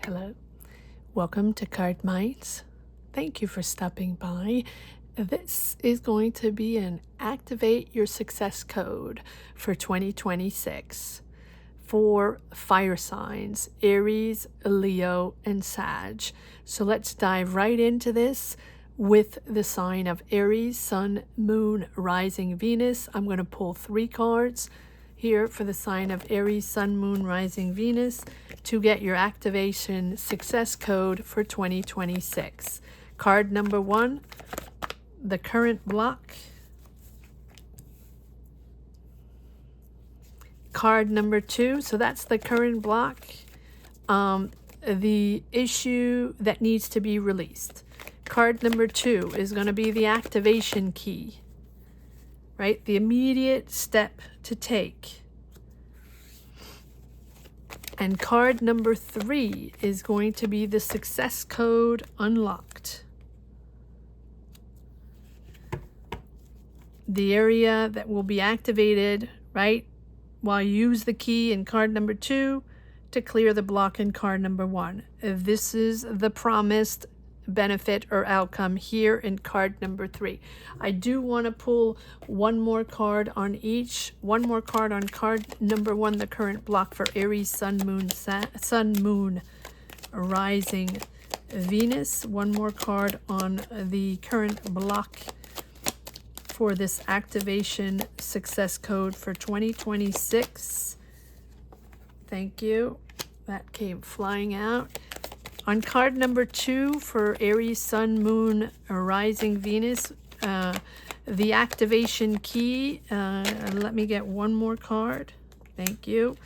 Hello, welcome to Cardminds. Thank you for stopping by. This is going to be an Activate Your Success Code for 2026 for fire signs, Aries, Leo, and Sag. So let's dive right into this with the sign of Aries, Sun, Moon, Rising, Venus. I'm going to pull 3 cards here for the sign of Aries, Sun, Moon, Rising, Venus to get your activation success code for 2026. Card number 1, the current block. Card number 2, so that's the current block, the issue that needs to be released. Card number 2 is going to be the activation key, right? The immediate step to take. And card number 3 is going to be the success code unlocked. The area that will be activated, right, while you use the key in card number 2 to clear the block in card number 1. This is the promised benefit or outcome here in card number 3. I do want to pull one more card on each. One more card on card number 1, the current block for Aries, Sun, Moon, Rising, Venus. One more card on the current block for this activation success code for 2026. Thank you. That came flying out. On card number 2 for Aries, Sun, Moon, Rising, Venus, the activation key, let me get one more card. Thank you.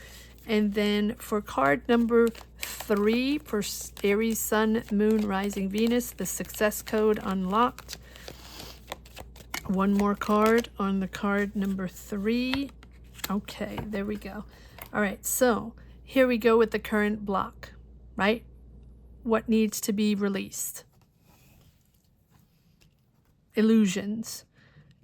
And then for card number 3 for Aries, Sun, Moon, Rising, Venus, the success code unlocked. One more card on the card number 3. Okay, there we go. All right, so here we go with the current block, right? What needs to be released? Illusions,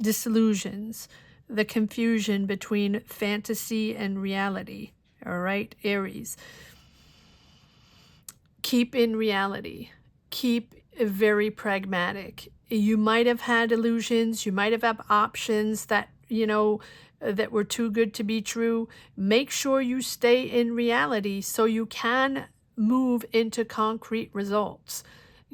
disillusions, the confusion between fantasy and reality. All right, Aries. Keep in reality. Keep very pragmatic. You might have had illusions. You might have had options that, that were too good to be true. Make sure you stay in reality so you can move into concrete results.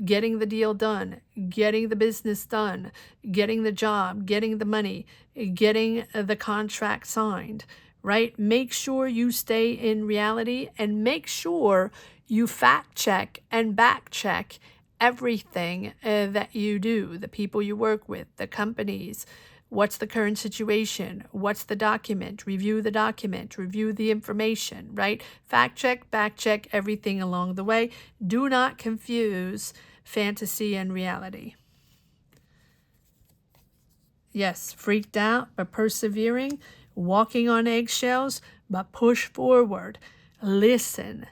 Getting the deal done, getting the business done, getting the job, getting the money, getting the contract signed, right? Make sure you stay in reality and make sure you fact check and back check everything that you do, the people you work with, the companies. What's the current situation? What's the document? Review the information, right? Fact check, back check, everything along the way. Do not confuse fantasy and reality. Yes, freaked out, but persevering, walking on eggshells, but push forward. Listen,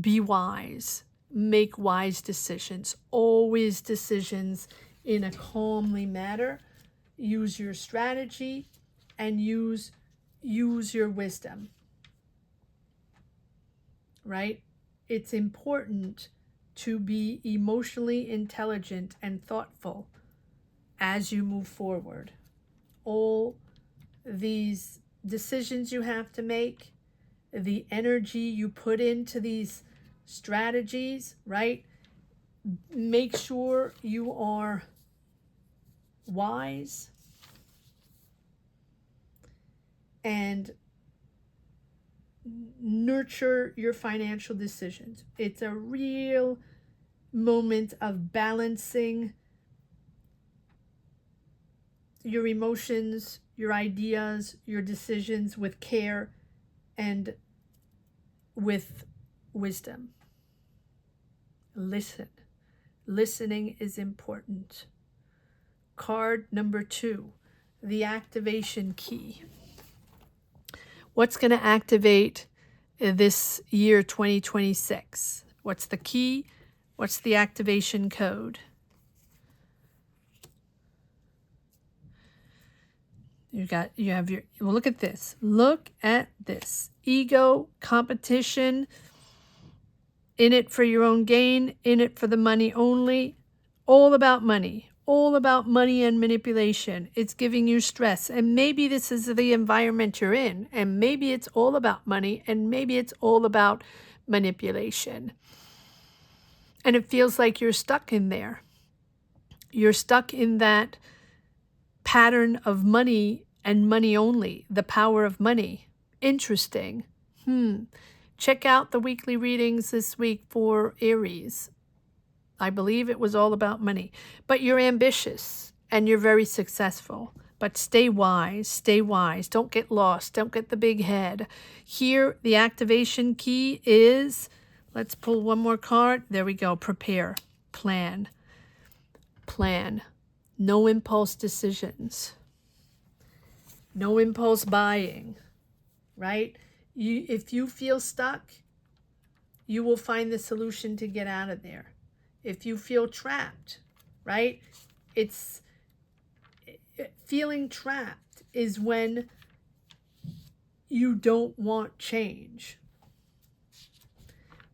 be wise, make wise decisions, always decisions in a calmly manner. Use your strategy and use your wisdom, right? It's important to be emotionally intelligent and thoughtful as you move forward. All these decisions you have to make, the energy you put into these strategies, right? Make sure you are wise and nurture your financial decisions. It's a real moment of balancing your emotions, your ideas, your decisions with care and with wisdom. Listening is important. Card number 2, the activation key. What's going to activate this year 2026? What's the key? What's the activation code? Well, look at this. Look at this. Ego, competition, In it for your own gain, in it for the money only, all about money and manipulation. It's giving you stress. And maybe this is the environment you're in, and maybe it's all about money, and maybe it's all about manipulation. And it feels like you're stuck in there. You're stuck in that pattern of money and money only, the power of money. Interesting. Check out the weekly readings this week for Aries. I believe it was all about money. But you're ambitious and you're very successful. But stay wise, stay wise. Don't get lost. Don't get the big head. Here, the activation key is, let's pull one more card. There we go. Prepare. Plan. Plan. No impulse decisions. No impulse buying. Right? If you feel stuck, you will find the solution to get out of there. If you feel trapped, right? Feeling trapped is when you don't want change.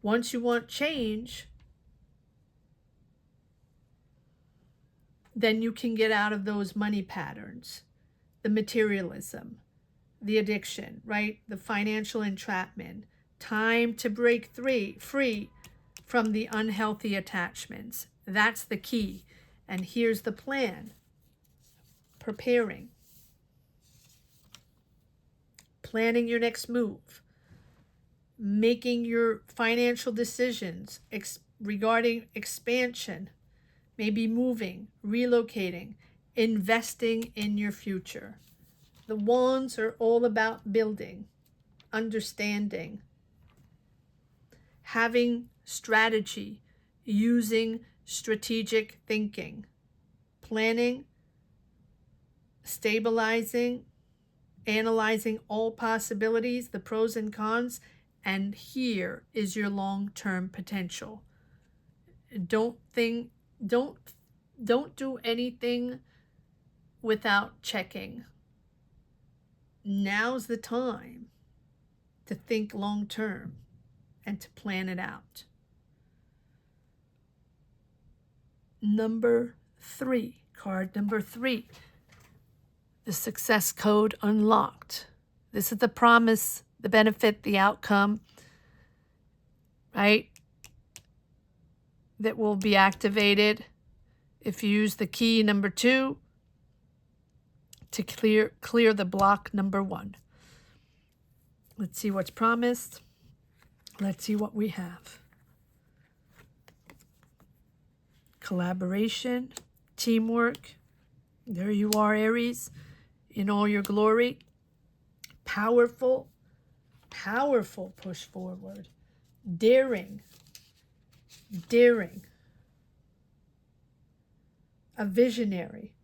Once you want change, then you can get out of those money patterns, the materialism, the addiction, right? The financial entrapment. Time to break free from the unhealthy attachments. That's the key. And here's the plan. Preparing. Planning your next move. Making your financial decisions regarding expansion. Maybe moving, relocating, investing in your future. The wands are all about building, understanding, having strategy, using strategic thinking, planning, stabilizing, analyzing all possibilities, the pros and cons, and here is your long-term potential. Don't do anything without checking. Now's the time to think long-term and to plan it out. Number 3, card number 3, the success code unlocked. This is the promise, the benefit, the outcome, right? That will be activated if you use the key number 2 to clear the block number 1. Let's see what's promised. Let's see what we have. Collaboration, teamwork. There you are, Aries, in all your glory. Powerful push forward. Daring. A visionary,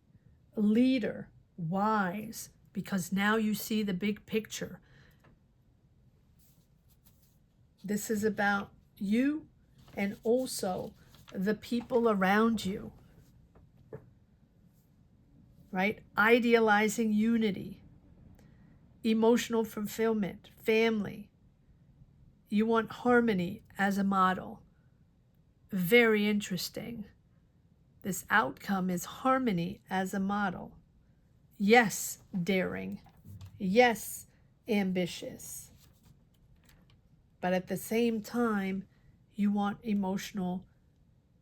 a leader, wise, because now you see the big picture. This is about you and also the people around you, right? Idealizing unity, emotional fulfillment, family. You want harmony as a model. Very interesting. This outcome is harmony as a model. Yes, daring. Yes, ambitious. But at the same time, you want emotional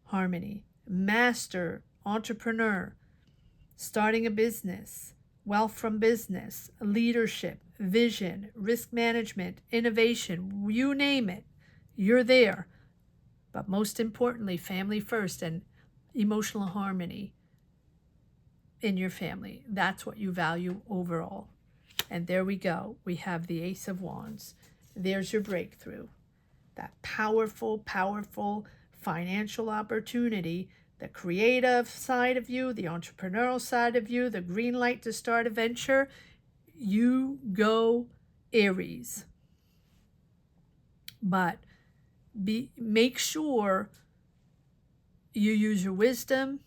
harmony. Master, entrepreneur, starting a business, wealth from business, leadership, vision, risk management, innovation, you name it, you're there. But most importantly, family first and emotional harmony in your family. That's what you value overall. And there we go. We have the Ace of Wands. There's your breakthrough. That powerful financial opportunity, the creative side of you, the entrepreneurial side of you, the green light to start a venture. You go, Aries. But make sure you use your wisdom,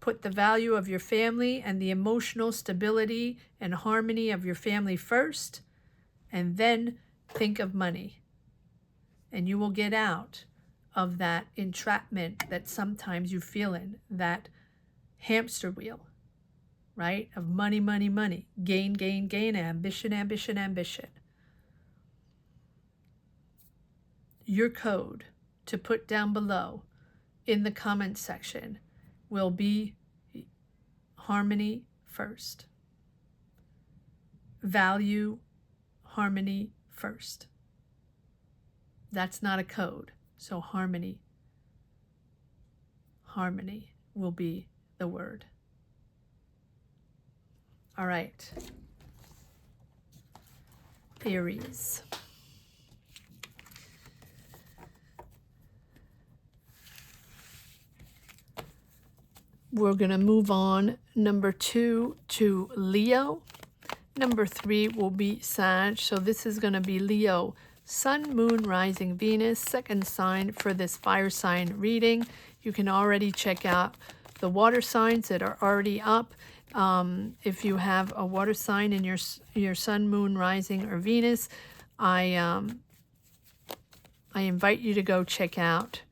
put the value of your family and the emotional stability and harmony of your family first, and then think of money. And you will get out of that entrapment that sometimes you feel in, that hamster wheel, right? Of money, money, money, gain, gain, gain, ambition, ambition, ambition. Your code to put down below in the comment section will be harmony first. Value harmony first. That's not a code. So harmony will be the word. All right. Aries. We're going to move on. Number 2 to Leo. Number 3 will be Sag. So this is going to be Leo, Sun, Moon, Rising, Venus, second sign for this fire sign reading. You can already check out the water signs that are already up. If you have a water sign in your Sun, Moon, Rising, or Venus, I invite you to go check out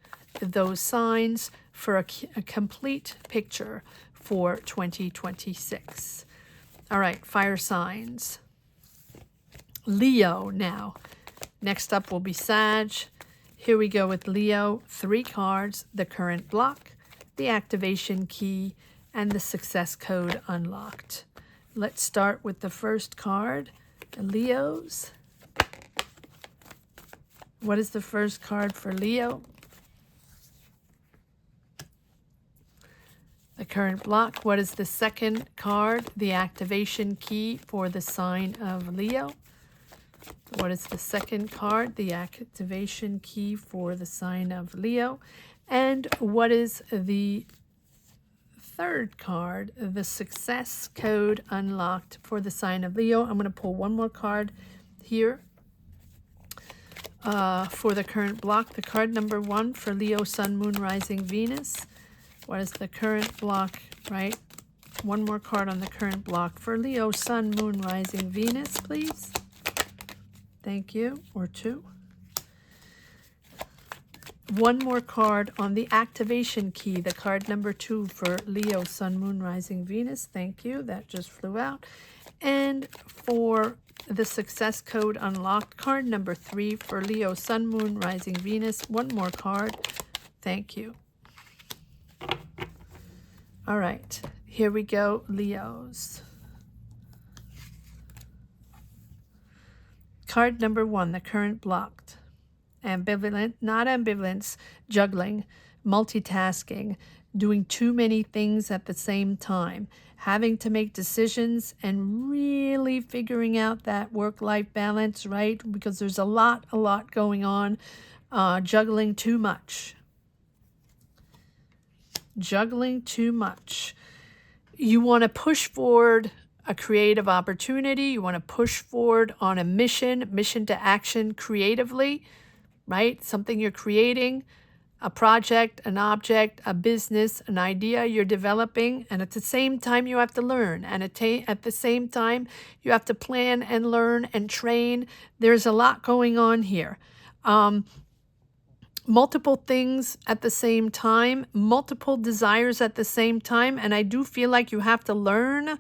those signs for a complete picture for 2026. All right, fire signs. Leo now. Next up will be Sag. Here we go with Leo. 3 cards, the current block, the activation key, and the success code unlocked. Let's start with the first card, the Leos. What is the first card for Leo? The current block. What is the second card? The activation key for the sign of Leo. What is the second card? The activation key for the sign of Leo. And what is the third card? The success code unlocked for the sign of Leo. I'm going to pull one more card here for the current block. The card number 1 for Leo, Sun, Moon, Rising, Venus. What is the current block, right? One more card on the current block for Leo, Sun, Moon, Rising, Venus, please. Thank you. Or 2. One more card on the activation key, the card number 2 for Leo, Sun, Moon, Rising, Venus. Thank you. That just flew out. And for the success code unlocked, card number 3 for Leo, Sun, Moon, Rising, Venus. One more card. Thank you. All right, here we go, Leos. Card number 1, the current blocked. Ambivalent, not ambivalence, juggling, multitasking, doing too many things at the same time, having to make decisions and really figuring out that work-life balance, right? Because there's a lot going on, juggling too much. Juggling too much. You want to push forward a creative opportunity. You want to push forward on a mission to action creatively, right? Something you're creating, a project, an object, a business, an idea you're developing. And at the same time, you have to learn. And at the same time, you have to plan and learn and train. There's a lot going on here. Multiple things at the same time, multiple desires at the same time. And I do feel like you have to learn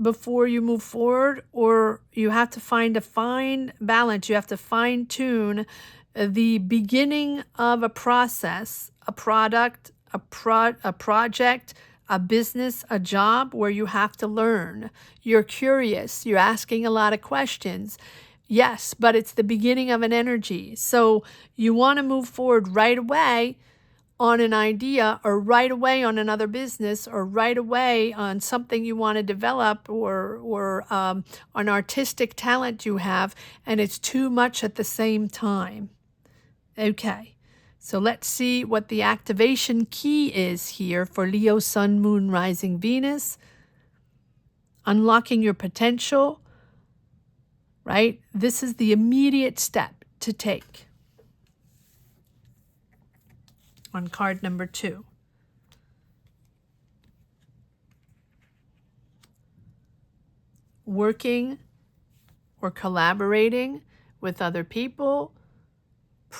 before you move forward, or you have to find a fine balance. You have to fine tune the beginning of a process, a product, a project, a business, a job where you have to learn. You're curious. You're asking a lot of questions. Yes, but it's the beginning of an energy. So you want to move forward right away on an idea, or right away on another business, or right away on something you want to develop, or an artistic talent you have, and it's too much at the same time. Okay, so let's see what the activation key is here for Leo, Sun, Moon, Rising, Venus. Unlocking your potential. Right? This is the immediate step to take on card number 2. Working or collaborating with other people,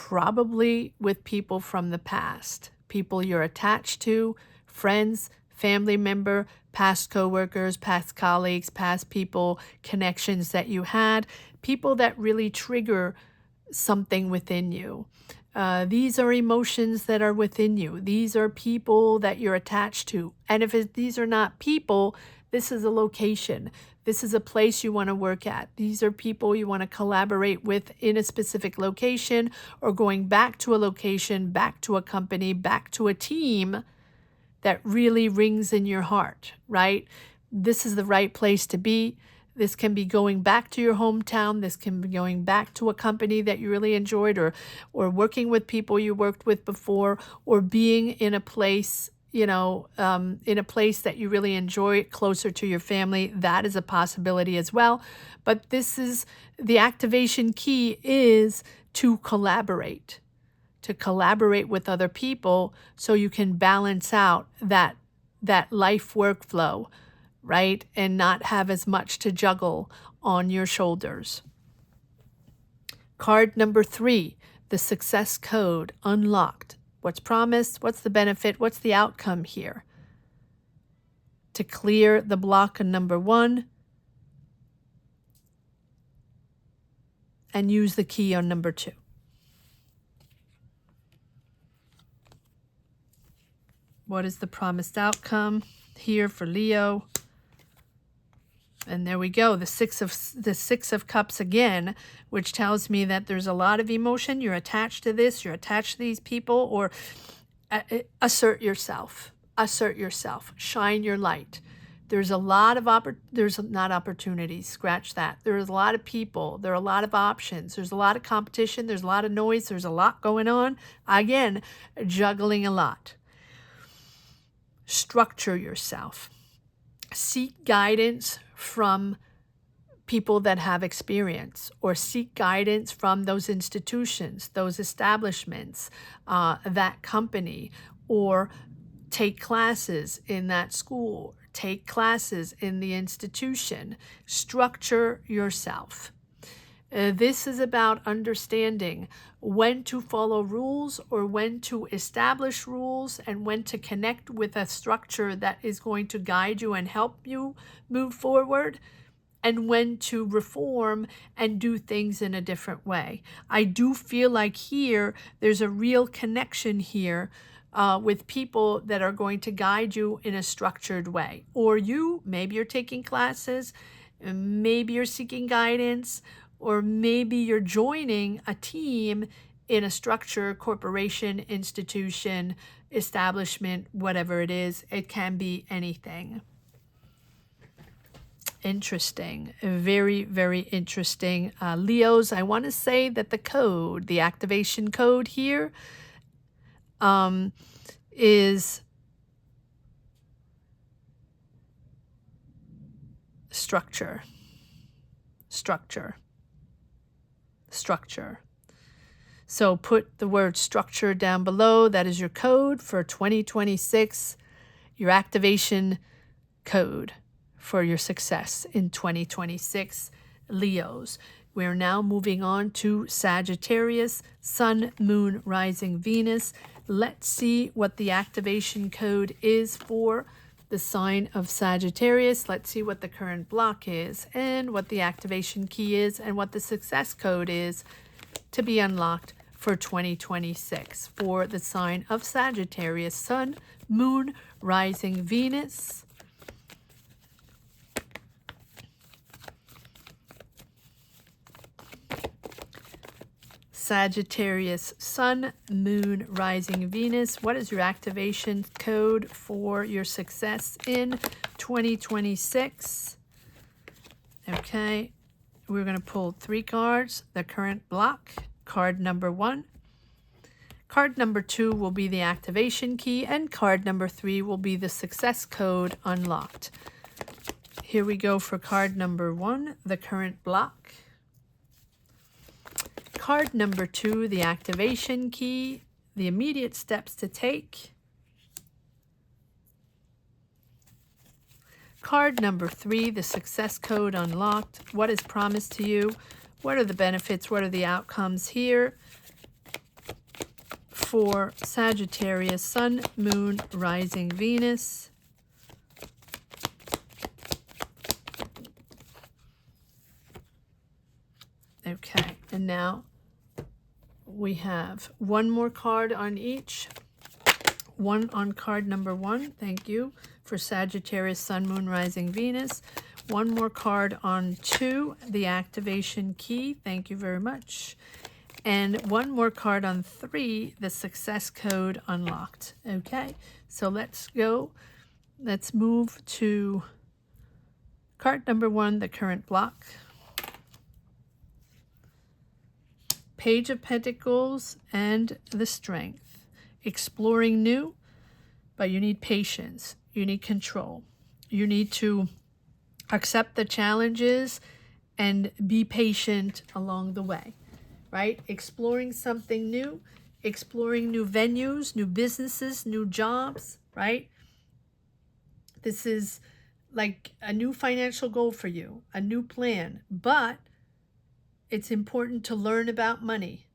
probably with people from the past, people you're attached to, friends, family member, past coworkers, past colleagues, past people, connections that you had, people that really trigger something within you. These are emotions that are within you. These are people that you're attached to. And if these are not people, this is a location. This is a place you want to work at. These are people you want to collaborate with in a specific location, or going back to a location, back to a company, back to a team that really rings in your heart, right? This is the right place to be. This can be going back to your hometown. This can be going back to a company that you really enjoyed, or working with people you worked with before, or being in a place, in a place that you really enjoy, closer to your family. That is a possibility as well. But this is the activation key, is to collaborate with other people, so you can balance out that life workflow, right? And not have as much to juggle on your shoulders. Card number 3, the success code unlocked. What's promised? What's the benefit? What's the outcome here? To clear the block on number 1 and use the key on number 2. What is the promised outcome here for Leo? And there we go, the six of cups again, which tells me that there's a lot of emotion. You're attached to this, you're attached to these people, or assert yourself, shine your light. There's a lot of not opportunities, scratch that. There's a lot of people, there are a lot of options, there's a lot of competition, there's a lot of noise, there's a lot going on. Again, juggling a lot. Structure yourself. Seek guidance from people that have experience, or seek guidance from those institutions, those establishments, that company, or take classes in that school, take classes in the institution. Structure yourself. This is about understanding when to follow rules, or when to establish rules, and when to connect with a structure that is going to guide you and help you move forward, and when to reform and do things in a different way. I do feel like here there's a real connection here with people that are going to guide you in a structured way. Or maybe you're taking classes, maybe you're seeking guidance, or maybe you're joining a team in a structure, corporation, institution, establishment, whatever it is. It can be anything. Interesting. Very, very interesting. Leos, I want to say that the activation code here is structure. So put the word structure down below. That is your code for 2026, your activation code for your success in 2026, Leos. We're now moving on to Sagittarius, Sun, Moon, Rising, Venus. Let's see what the activation code is for the sign of Sagittarius. Let's see what the current block is, and what the activation key is, and what the success code is to be unlocked for 2026 for the sign of Sagittarius, Sun, Moon, Rising, Venus. Sagittarius, Sun, Moon, Rising, Venus. What is your activation code for your success in 2026? Okay, we're going to pull 3 cards. The current block, card number 1. Card number 2 will be the activation key, and card number 3 will be the success code unlocked. Here we go for card number 1, the current block. Card number 2, the activation key, the immediate steps to take. Card number 3, the success code unlocked. What is promised to you? What are the benefits? What are the outcomes here? for Sagittarius, Sun, Moon, Rising, Venus. Okay, and now we have one more card on each. One on card number 1, thank you, for Sagittarius, Sun, Moon, Rising, Venus. One more card on 2, the activation key, thank you very much. And one more card on 3, the success code unlocked. Okay, so let's go. Let's move to card number 1, the current block. Page of Pentacles and the Strength. Exploring new, but you need patience. You need control. You need to accept the challenges and be patient along the way, right? Exploring something new, exploring new venues, new businesses, new jobs, right? This is like a new financial goal for you, a new plan, but it's important to learn about money,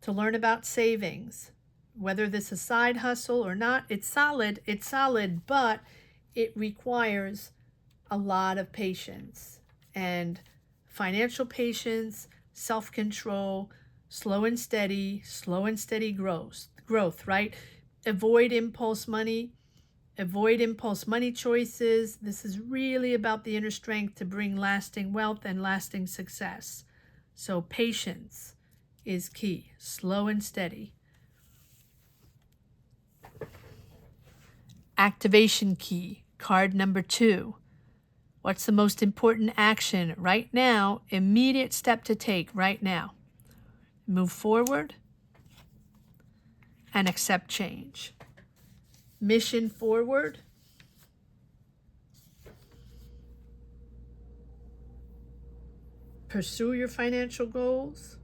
to learn about savings, whether this is a side hustle or not. It's solid, but it requires a lot of patience and financial patience, self-control, slow and steady growth, right? Avoid impulse money choices. This is really about the inner strength to bring lasting wealth and lasting success. So patience is key, slow and steady. Activation key, card number 2. What's the most important action right now? Immediate step to take right now. Move forward and accept change. Mission forward. Pursue your financial goals.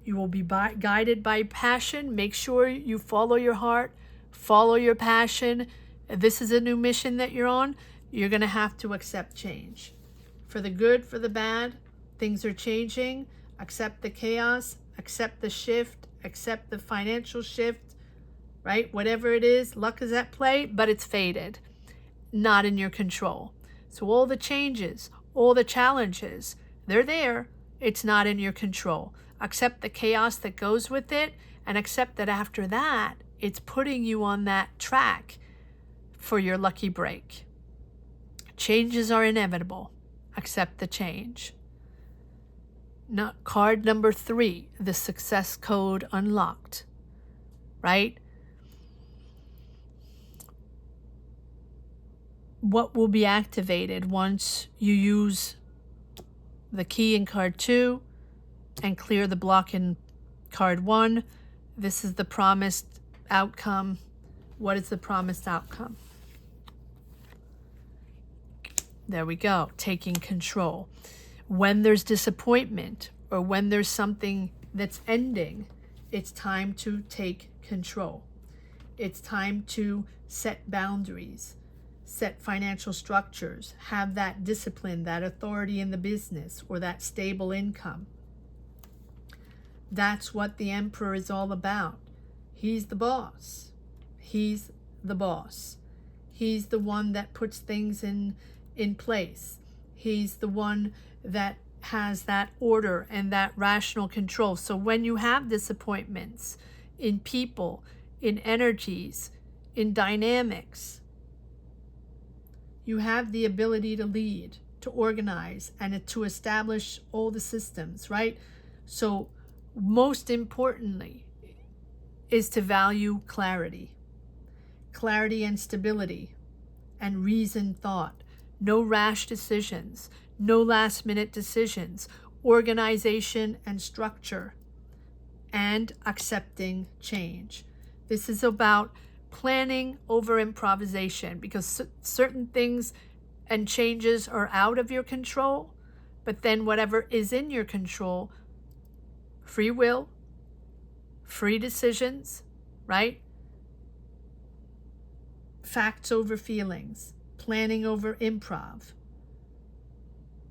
You will be guided by passion. Make sure you follow your heart, follow your passion. If this is a new mission that you're on, you're going to have to accept change. For the good, for the bad, things are changing. Accept the chaos, accept the shift, accept the financial shift, right? Whatever it is, luck is at play, but it's faded, not in your control. So all the changes, all the challenges, they're there. It's not in your control. Accept the chaos that goes with it, and accept that after that, it's putting you on that track for your lucky break. Changes are inevitable. Accept the change. Now, card number 3, the success code unlocked, right? What will be activated once you use the key in card 2 and clear the block in card 1? This is the promised outcome. What is the promised outcome? There we go, taking control. When there's disappointment or when there's something that's ending, it's time to take control. It's time to set boundaries, set financial structures, have that discipline, that authority in the business, or that stable income. That's what the Emperor is all about. He's the boss. He's the boss. He's the one that puts things in place. He's the one that has that order and that rational control. So when you have disappointments in people, in energies, in dynamics, you have the ability to lead, to organize, and to establish all the systems, right? So most importantly is to value clarity and stability and reasoned thought. No rash decisions, no last minute decisions, organization and structure, and accepting change. This is about planning over improvisation, because certain things and changes are out of your control, but then whatever is in your control, free will, free decisions, right? Facts over feelings, planning over improv,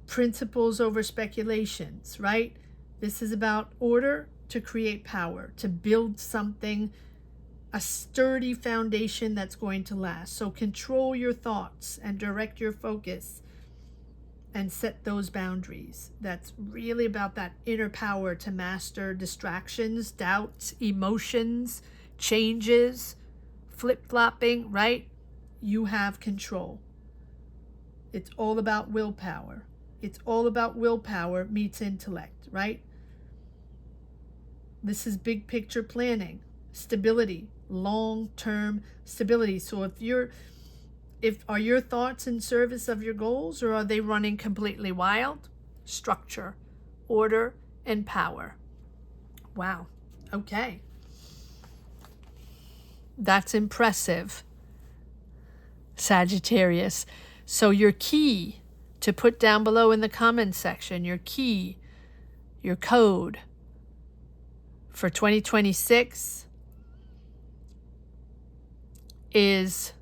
principles over speculations, right? This is about order to create power, to build something a sturdy foundation that's going to last. So control your thoughts and direct your focus and set those boundaries. That's really about that inner power to master distractions, doubts, emotions, changes, flip-flopping, right? You have control. It's all about willpower. It's all about willpower meets intellect, right? This is big picture planning, stability, long-term stability. So are your thoughts in service of your goals, or are they running completely wild? Structure, order, and power. Wow. Okay. That's impressive, Sagittarius. So your key to put down below in the comments section, your key, your code for 2026 is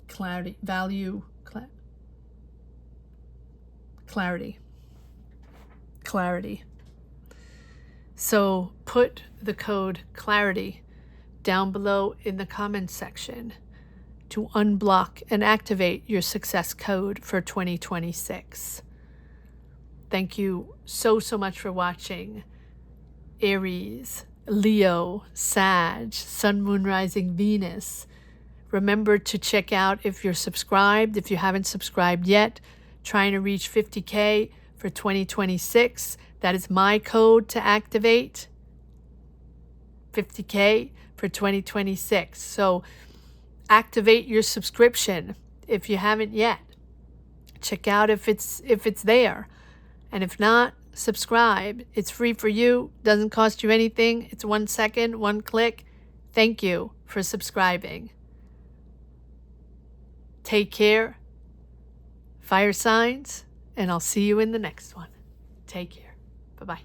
clarity, value, clarity. So put the code clarity down below in the comments section to unblock and activate your success code for 2026. Thank you so much for watching. Aries, Leo, Sag, Sun, Moon, Rising, Venus. Remember to check out if you're subscribed. If you haven't subscribed yet, trying to reach 50K for 2026. That is my code to activate 50K for 2026. So activate your subscription if you haven't yet. Check out if it's there. And if not, subscribe. It's free for you. Doesn't cost you anything. It's 1 second, 1 click. Thank you for subscribing. Take care, fire signs, and I'll see you in the next one. Take care. Bye-bye.